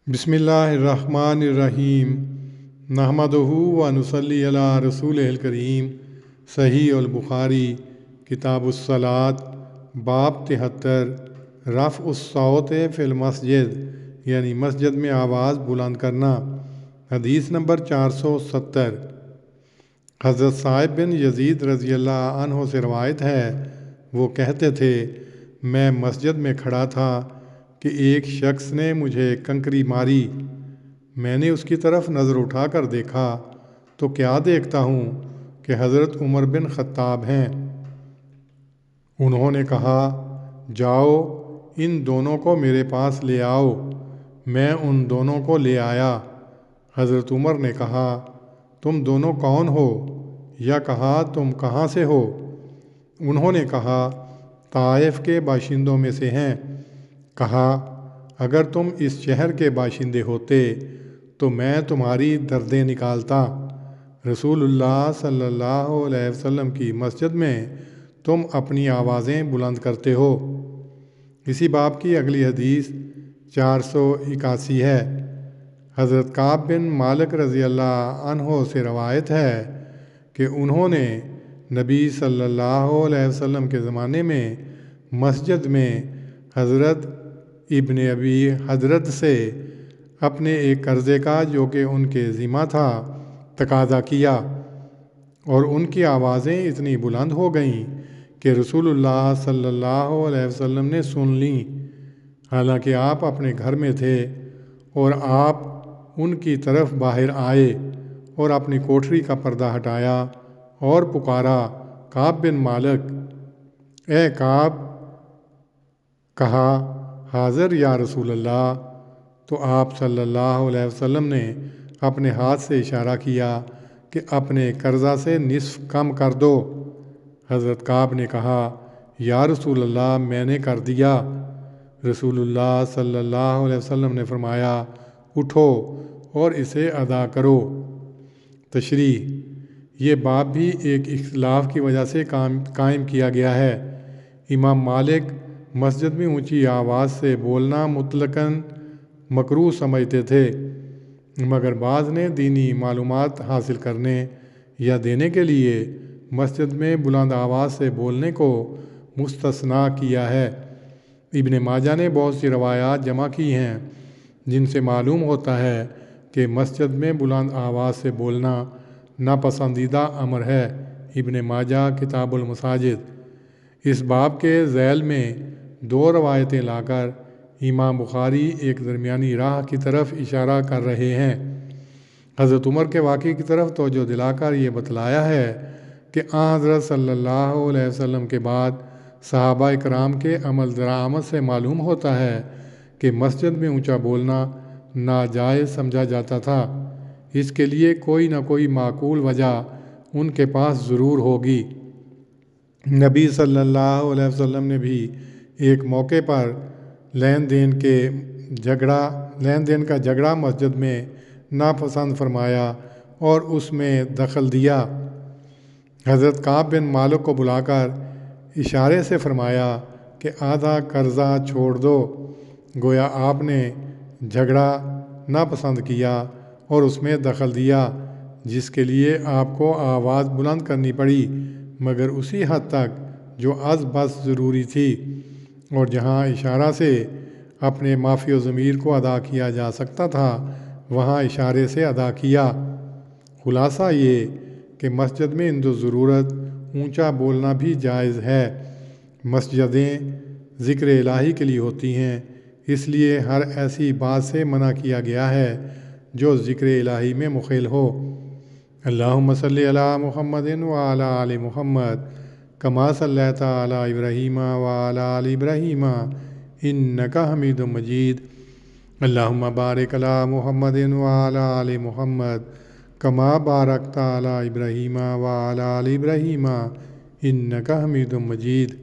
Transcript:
بسم اللہ الرحمن الرحیم نحمدہ و نصلی علی رسول الکریم۔ صحیح البخاری کتاب الصلاۃ باب 73 رفع الصوت فی المسجد، یعنی مسجد میں آواز بلند کرنا۔ حدیث نمبر 470۔ حضرت صاحب بن یزید رضی اللہ عنہ سے روایت ہے، وہ کہتے تھے میں مسجد میں کھڑا تھا کہ ایک شخص نے مجھے کنکری ماری۔ میں نے اس کی طرف نظر اٹھا کر دیکھا تو کیا دیکھتا ہوں کہ حضرت عمر بن خطاب ہیں۔ انہوں نے کہا جاؤ ان دونوں کو میرے پاس لے آؤ۔ میں ان دونوں کو لے آیا۔ حضرت عمر نے کہا تم دونوں کون ہو؟ یا کہا تم کہاں سے ہو؟ انہوں نے کہا طائف کے باشندوں میں سے ہیں۔ کہا اگر تم اس شہر کے باشندے ہوتے تو میں تمہاری دردیں نکالتا۔ رسول اللہ صلی اللہ علیہ وسلم کی مسجد میں تم اپنی آوازیں بلند کرتے ہو۔ اسی باب کی اگلی حدیث 481 ہے۔ حضرت کعب بن مالک رضی اللہ عنہ سے روایت ہے کہ انہوں نے نبی صلی اللہ علیہ وسلم کے زمانے میں مسجد میں حضرت ابن ابی حضرت سے اپنے ایک قرضے کا جو کہ ان کے ذمہ تھا تقاضا کیا، اور ان کی آوازیں اتنی بلند ہو گئیں کہ رسول اللہ صلی اللہ علیہ وسلم نے سن لیں، حالانکہ آپ اپنے گھر میں تھے، اور آپ ان کی طرف باہر آئے اور اپنی کوٹھری کا پردہ ہٹایا اور پکارا کعب بن مالک، اے کعب! کہا حاضر یا رسول اللہ، تو آپ صلی اللہ علیہ وسلم نے اپنے ہاتھ سے اشارہ کیا کہ اپنے قرضہ سے نصف کم کر دو۔ حضرت کعب نے کہا یا رسول اللہ میں نے کر دیا۔ رسول اللہ صلی اللہ علیہ وسلم نے فرمایا اٹھو اور اسے ادا کرو۔ تشریح: یہ باب بھی ایک اختلاف کی وجہ سے قائم کیا گیا ہے۔ امام مالک مسجد میں اونچی آواز سے بولنا مطلقاً مکروہ سمجھتے تھے، مگر بعض نے دینی معلومات حاصل کرنے یا دینے کے لیے مسجد میں بلند آواز سے بولنے کو مستثنیٰ کیا ہے۔ ابن ماجہ نے بہت سی روایات جمع کی ہیں جن سے معلوم ہوتا ہے کہ مسجد میں بلند آواز سے بولنا ناپسندیدہ امر ہے۔ ابن ماجہ کتاب المساجد۔ اس باب کے ذیل میں دو روایتیں لا کر امام بخاری ایک درمیانی راہ کی طرف اشارہ کر رہے ہیں۔ حضرت عمر کے واقعے کی طرف توجہ دلا کر یہ بتلایا ہے کہ حضرت صلی اللہ علیہ وسلم کے بعد صحابہ کرام کے عمل درآمد سے معلوم ہوتا ہے کہ مسجد میں اونچا بولنا ناجائز سمجھا جاتا تھا۔ اس کے لیے کوئی نہ کوئی معقول وجہ ان کے پاس ضرور ہوگی۔ نبی صلی اللہ علیہ وسلم نے بھی ایک موقع پر لین دین کا جھگڑا مسجد میں ناپسند فرمایا اور اس میں دخل دیا۔ حضرت کعب بن مالک کو بلا کر اشارے سے فرمایا کہ آدھا قرضہ چھوڑ دو۔ گویا آپ نے جھگڑا ناپسند کیا اور اس میں دخل دیا، جس کے لیے آپ کو آواز بلند کرنی پڑی، مگر اسی حد تک جو از بس ضروری تھی، اور جہاں اشارہ سے اپنے معافی و ضمیر کو ادا کیا جا سکتا تھا وہاں اشارے سے ادا کیا۔ خلاصہ یہ کہ مسجد میں عند ضرورت اونچا بولنا بھی جائز ہے۔ مسجدیں ذکر الہی کے لیے ہوتی ہیں، اس لیے ہر ایسی بات سے منع کیا گیا ہے جو ذکر الہی میں مخل ہو۔ اللہم صلی علی محمد وعلی آل محمد کما صلیت علی ابراہیم وعلی آل ابراہیم انک حمید مجید۔ اللہم بارک علی محمد وعلی آل محمد کما بارکت علی ابراہیم وعلی آل ابراہیم انک حمید مجید۔